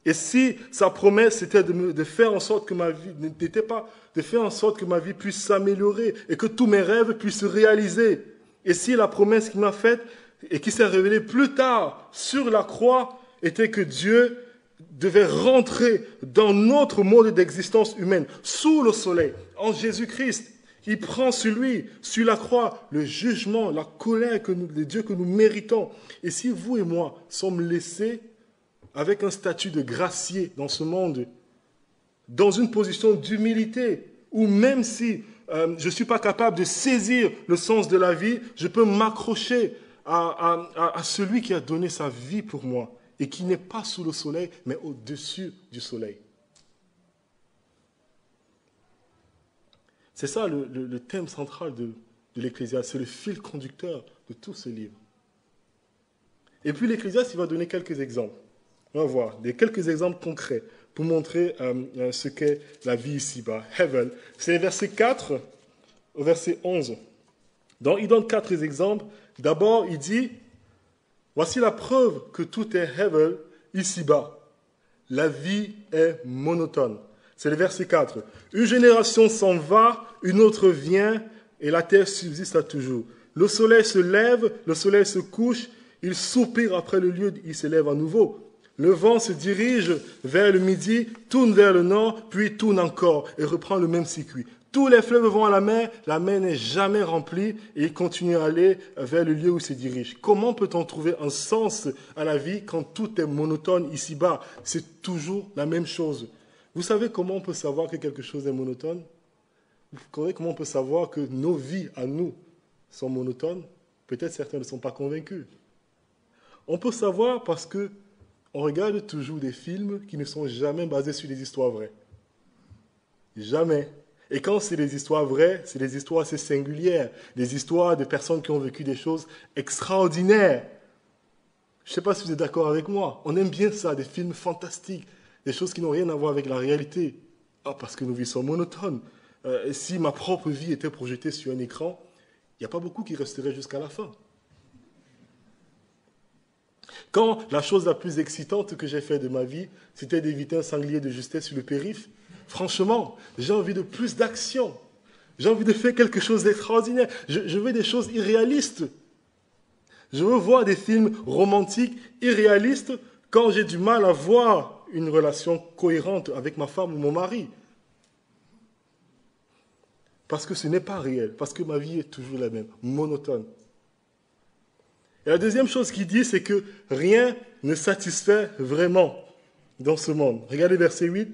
Et si sa promesse était de faire en sorte que ma vie n'était pas de faire en sorte que ma vie puisse s'améliorer et que tous mes rêves puissent se réaliser? Et si la promesse qu'il m'a faite et qui s'est révélé plus tard sur la croix était que Dieu devait rentrer dans notre mode d'existence humaine, sous le soleil, en Jésus-Christ. Il prend sur lui, sur la croix, le jugement, la colère de Dieu que nous méritons. Et si vous et moi sommes laissés avec un statut de gracier dans ce monde, dans une position d'humilité, ou même si je ne suis pas capable de saisir le sens de la vie, je peux m'accrocher à celui qui a donné sa vie pour moi et qui n'est pas sous le soleil, mais au-dessus du soleil. C'est ça le thème central de l'Ecclésiaste, c'est le fil conducteur de tout ce livre. Et puis l'Ecclésiaste, il va donner quelques exemples. On va voir quelques exemples concrets pour montrer ce qu'est la vie ici-bas. Heaven, c'est les versets 4 au verset 11. Donc, il donne 4 exemples. D'abord, il dit, voici la preuve que tout est heaven ici-bas. La vie est monotone. C'est le verset 4. Une génération s'en va, une autre vient, et la terre subsiste à toujours. Le soleil se lève, le soleil se couche, il soupire après le lieu, il se lève à nouveau. Le vent se dirige vers le midi, tourne vers le nord, puis tourne encore et reprend le même circuit. Tous les fleuves vont à la mer n'est jamais remplie et il continue à aller vers le lieu où il se dirige. Comment peut-on trouver un sens à la vie quand tout est monotone ici-bas? C'est toujours la même chose. Vous savez comment on peut savoir que quelque chose est monotone? Vous savez comment on peut savoir que nos vies à nous sont monotones? Peut-être certains ne sont pas convaincus. On peut savoir parce que on regarde toujours des films qui ne sont jamais basés sur des histoires vraies. Jamais. Et quand c'est des histoires vraies, c'est des histoires assez singulières, des histoires de personnes qui ont vécu des choses extraordinaires. Je ne sais pas si vous êtes d'accord avec moi. On aime bien ça, des films fantastiques, des choses qui n'ont rien à voir avec la réalité. Ah, parce que nos vies sont monotones. Si ma propre vie était projetée sur un écran, il n'y a pas beaucoup qui resteraient jusqu'à la fin. Quand la chose la plus excitante que j'ai faite de ma vie, c'était d'éviter un sanglier de justesse sur le périph', franchement, j'ai envie de plus d'action. J'ai envie de faire quelque chose d'extraordinaire. Je veux des choses irréalistes. Je veux voir des films romantiques irréalistes quand j'ai du mal à voir une relation cohérente avec ma femme ou mon mari. Parce que ce n'est pas réel, parce que ma vie est toujours la même, monotone. Et la deuxième chose qu'il dit, c'est que rien ne satisfait vraiment dans ce monde. Regardez verset 8.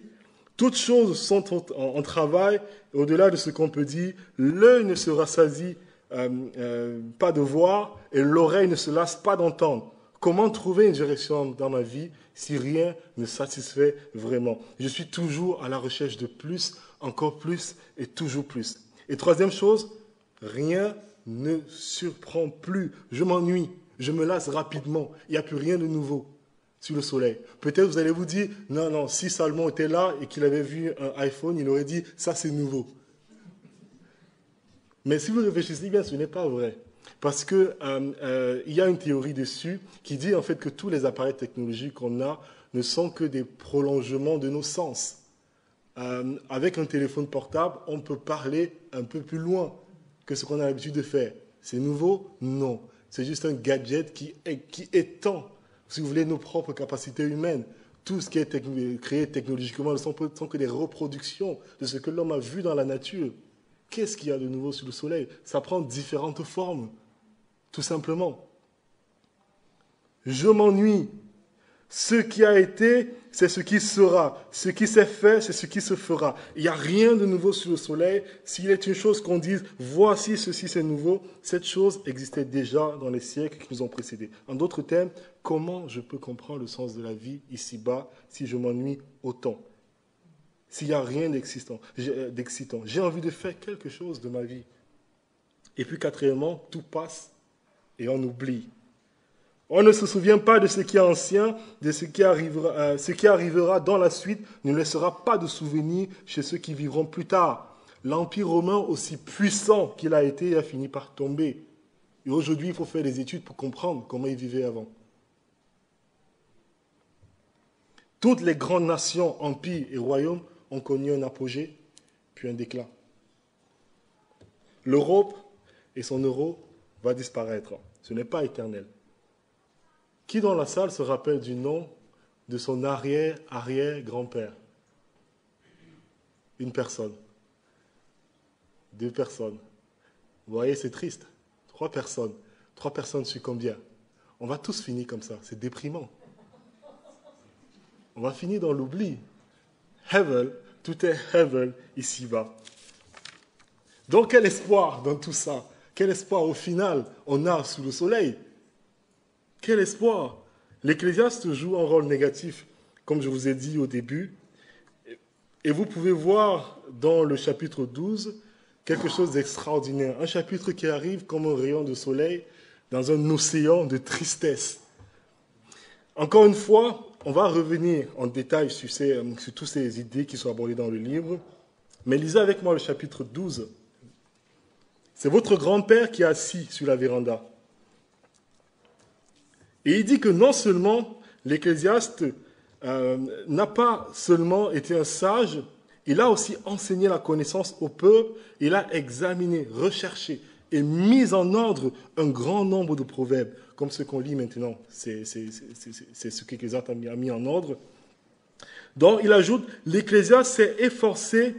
Toutes choses sont en travail, et au-delà de ce qu'on peut dire, l'œil ne se rassasie pas de voir, et l'oreille ne se lasse pas d'entendre. Comment trouver une direction dans ma vie si rien ne satisfait vraiment? Je suis toujours à la recherche de plus, encore plus et toujours plus. Et troisième chose, rien ne surprend plus. Je m'ennuie, je me lasse rapidement. Il n'y a plus rien de nouveau sur le soleil. Peut-être vous allez vous dire, non, si Salomon était là et qu'il avait vu un iPhone, il aurait dit, ça c'est nouveau. Mais si vous réfléchissez bien, ce n'est pas vrai. Parce qu'il y a une théorie dessus qui dit en fait que tous les appareils technologiques qu'on a ne sont que des prolongements de nos sens. Avec un téléphone portable, on peut parler un peu plus loin que ce qu'on a l'habitude de faire. C'est nouveau? Non. C'est juste un gadget qui étend, si vous voulez, nos propres capacités humaines. Tout ce qui est créé technologiquement ne sont que des reproductions de ce que l'homme a vu dans la nature. Qu'est-ce qu'il y a de nouveau sur le soleil? Ça prend différentes formes, tout simplement. Je m'ennuie. Ce qui a été, c'est ce qui sera. Ce qui s'est fait, c'est ce qui se fera. Il n'y a rien de nouveau sur le soleil. S'il est une chose qu'on dise, voici ceci c'est nouveau, cette chose existait déjà dans les siècles qui nous ont précédés. En d'autres termes, comment je peux comprendre le sens de la vie ici-bas si je m'ennuie autant? S'il n'y a rien d'excitant. J'ai envie de faire quelque chose de ma vie. Et puis quatrièmement, tout passe et on oublie. On ne se souvient pas de ce qui est ancien, de ce qui arrivera dans la suite ne laissera pas de souvenirs chez ceux qui vivront plus tard. L'Empire romain, aussi puissant qu'il a été, a fini par tomber. Et aujourd'hui, il faut faire des études pour comprendre comment ils vivaient avant. Toutes les grandes nations, empires et royaumes ont connu un apogée, puis un déclin. L'Europe et son euro va disparaître. Ce n'est pas éternel. Qui dans la salle se rappelle du nom de son arrière-arrière-grand-père? Une personne. 2 personnes. Vous voyez, c'est triste. 3 personnes. 3 personnes sur combien? On va tous finir comme ça. C'est déprimant. On va finir dans l'oubli. Heaven, tout est heaven ici-bas. Donc quel espoir dans tout ça? Quel espoir au final on a sous le soleil? Quel espoir! L'Ecclésiaste joue un rôle négatif, comme je vous ai dit au début. Et vous pouvez voir dans le chapitre 12 quelque chose d'extraordinaire. Un chapitre qui arrive comme un rayon de soleil dans un océan de tristesse. Encore une fois, on va revenir en détail sur toutes ces idées qui sont abordées dans le livre. Mais lisez avec moi le chapitre 12. C'est votre grand-père qui est assis sur la véranda. Et il dit que non seulement l'Ecclésiaste n'a pas seulement été un sage, il a aussi enseigné la connaissance au peuple, il a examiné, recherché et mis en ordre un grand nombre de proverbes, comme ce qu'on lit maintenant. C'est ce qu'Ecclésiaste a mis en ordre. Donc il ajoute, l'Ecclésiaste s'est efforcé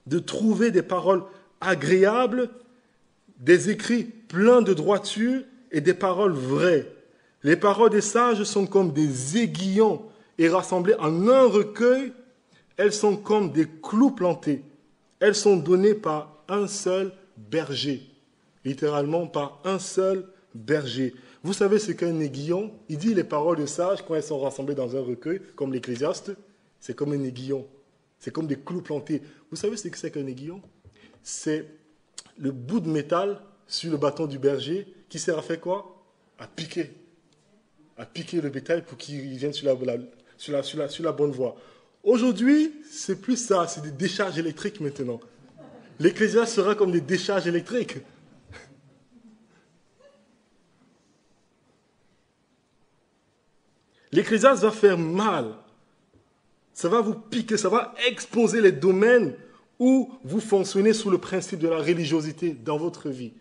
de trouver des paroles agréables, des écrits pleins de droiture et des paroles vraies. Les paroles des sages sont comme des aiguillons et rassemblées en un recueil, elles sont comme des clous plantés. Elles sont données par un seul berger, littéralement par un seul berger. Vous savez ce qu'est un aiguillon? Il dit les paroles des sages, quand elles sont rassemblées dans un recueil, comme l'Ecclésiaste, c'est comme un aiguillon. C'est comme des clous plantés. Vous savez ce que c'est qu'un aiguillon? C'est le bout de métal sur le bâton du berger qui sert à faire quoi? À piquer le bétail pour qu'il vienne sur la bonne voie. Aujourd'hui, c'est plus ça, c'est des décharges électriques maintenant. L'Ecclésiaste sera comme des décharges électriques. L'Ecclésiaste va faire mal. Ça va vous piquer, ça va exposer les domaines où vous fonctionnez sous le principe de la religiosité dans votre vie.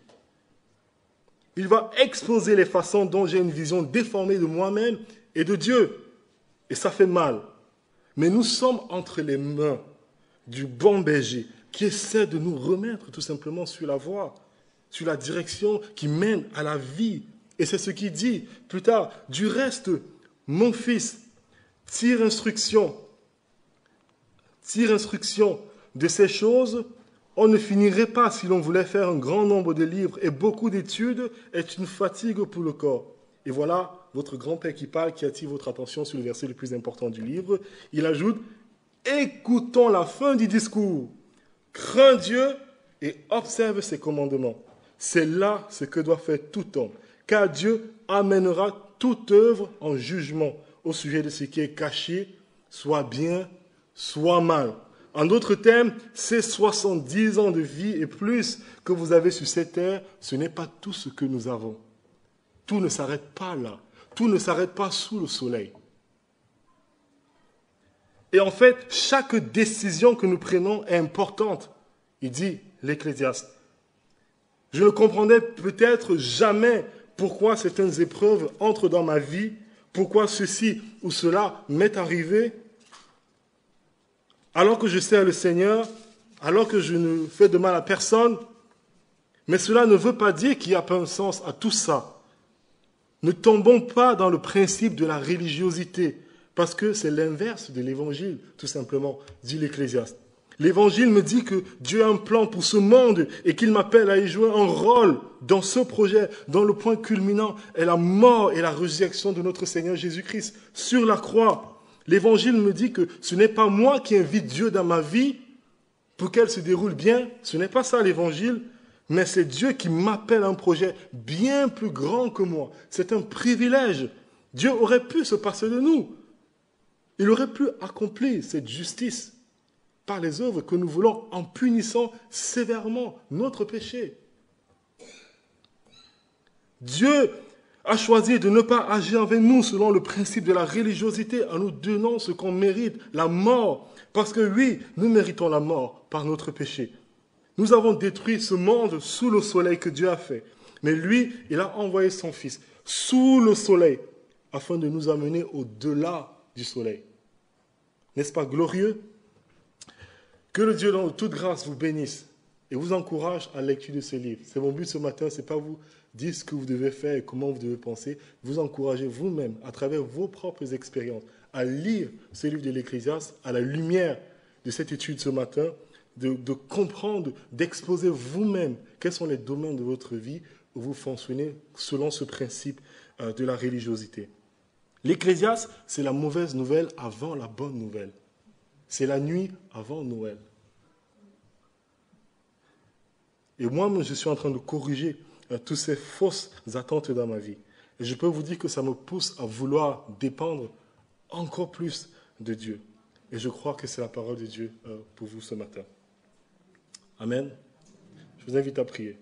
Il va exposer les façons dont j'ai une vision déformée de moi-même et de Dieu. Et ça fait mal. Mais nous sommes entre les mains du bon berger qui essaie de nous remettre tout simplement sur la voie, sur la direction qui mène à la vie. Et c'est ce qu'il dit plus tard. Du reste, mon fils, tire instruction de ces choses. On ne finirait pas si l'on voulait faire un grand nombre de livres et beaucoup d'études est une fatigue pour le corps. Et voilà votre grand-père qui parle, qui attire votre attention sur le verset le plus important du livre. Il ajoute, écoutons la fin du discours. Crains Dieu et observe ses commandements. C'est là ce que doit faire tout homme. Car Dieu amènera toute œuvre en jugement au sujet de ce qui est caché, soit bien, soit mal. En d'autres termes, ces 70 ans de vie et plus que vous avez sur cette terre, ce n'est pas tout ce que nous avons. Tout ne s'arrête pas là. Tout ne s'arrête pas sous le soleil. Et en fait, chaque décision que nous prenons est importante, il dit l'Ecclésiaste. Je ne comprendrai peut-être jamais pourquoi certaines épreuves entrent dans ma vie, pourquoi ceci ou cela m'est arrivé, alors que je sers le Seigneur, alors que je ne fais de mal à personne. Mais cela ne veut pas dire qu'il n'y a pas un sens à tout ça. Ne tombons pas dans le principe de la religiosité, parce que c'est l'inverse de l'Évangile, tout simplement, dit l'Ecclésiaste. L'Évangile me dit que Dieu a un plan pour ce monde et qu'il m'appelle à y jouer un rôle dans ce projet, dont le point culminant est la mort et la résurrection de notre Seigneur Jésus-Christ sur la croix. L'Évangile me dit que ce n'est pas moi qui invite Dieu dans ma vie pour qu'elle se déroule bien. Ce n'est pas ça l'Évangile, mais c'est Dieu qui m'appelle à un projet bien plus grand que moi. C'est un privilège. Dieu aurait pu se passer de nous. Il aurait pu accomplir cette justice par les œuvres que nous voulons en punissant sévèrement notre péché. Dieu a choisi de ne pas agir avec nous selon le principe de la religiosité en nous donnant ce qu'on mérite, la mort. Parce que oui, nous méritons la mort par notre péché. Nous avons détruit ce monde sous le soleil que Dieu a fait. Mais lui, il a envoyé son Fils sous le soleil afin de nous amener au-delà du soleil. N'est-ce pas glorieux? Que le Dieu de toute grâce vous bénisse et vous encourage à la lecture de ce livre. C'est mon but ce matin, ce n'est pas vous dire ce que vous devez faire et comment vous devez penser, vous encourager vous-même, à travers vos propres expériences, à lire ce livre de l'Ecclésiaste à la lumière de cette étude ce matin, de comprendre, d'exposer vous-même quels sont les domaines de votre vie où vous fonctionnez selon ce principe de la religiosité. L'Ecclésiaste, c'est la mauvaise nouvelle avant la bonne nouvelle. C'est la nuit avant Noël. Et moi, je suis en train de corriger toutes ces fausses attentes dans ma vie. Et je peux vous dire que ça me pousse à vouloir dépendre encore plus de Dieu. Et je crois que c'est la parole de Dieu pour vous ce matin. Amen. Je vous invite à prier.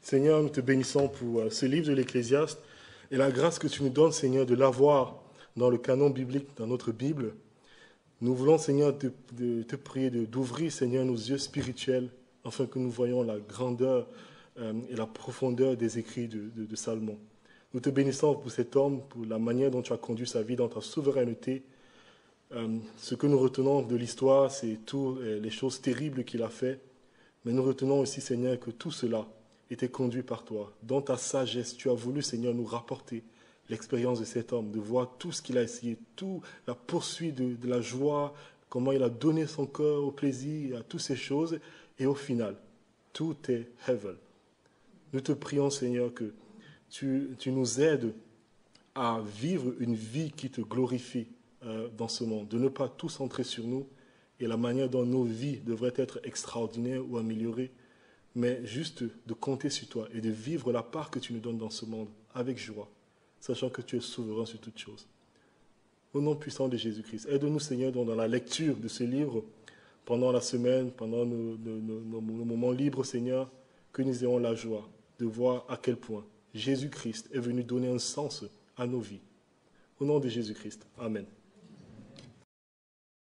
Seigneur, nous te bénissons pour ce livre de l'Ecclésiaste et la grâce que tu nous donnes, Seigneur, de l'avoir dans le canon biblique, dans notre Bible. Nous voulons, Seigneur, te prier d'ouvrir, Seigneur, nos yeux spirituels afin que nous voyions la grandeur et la profondeur des écrits de Salomon. Nous te bénissons pour cet homme, pour la manière dont tu as conduit sa vie dans ta souveraineté. Ce que nous retenons de l'histoire, c'est toutes les choses terribles qu'il a fait. Mais nous retenons aussi, Seigneur, que tout cela était conduit par toi. Dans ta sagesse, tu as voulu, Seigneur, nous rapporter l'expérience de cet homme, de voir tout ce qu'il a essayé, toute la poursuite de la joie, comment il a donné son cœur au plaisir, à toutes ces choses. Et au final, tout est heaven. Nous te prions, Seigneur, que tu nous aides à vivre une vie qui te glorifie dans ce monde, de ne pas tout centrer sur nous et la manière dont nos vies devraient être extraordinaires ou améliorées, mais juste de compter sur toi et de vivre la part que tu nous donnes dans ce monde avec joie, sachant que tu es souverain sur toutes choses. Au nom puissant de Jésus-Christ, aide-nous, Seigneur, dans la lecture de ce livre, pendant la semaine, pendant nos moments libres, Seigneur, que nous ayons la joie de voir à quel point Jésus-Christ est venu donner un sens à nos vies. Au nom de Jésus-Christ. Amen.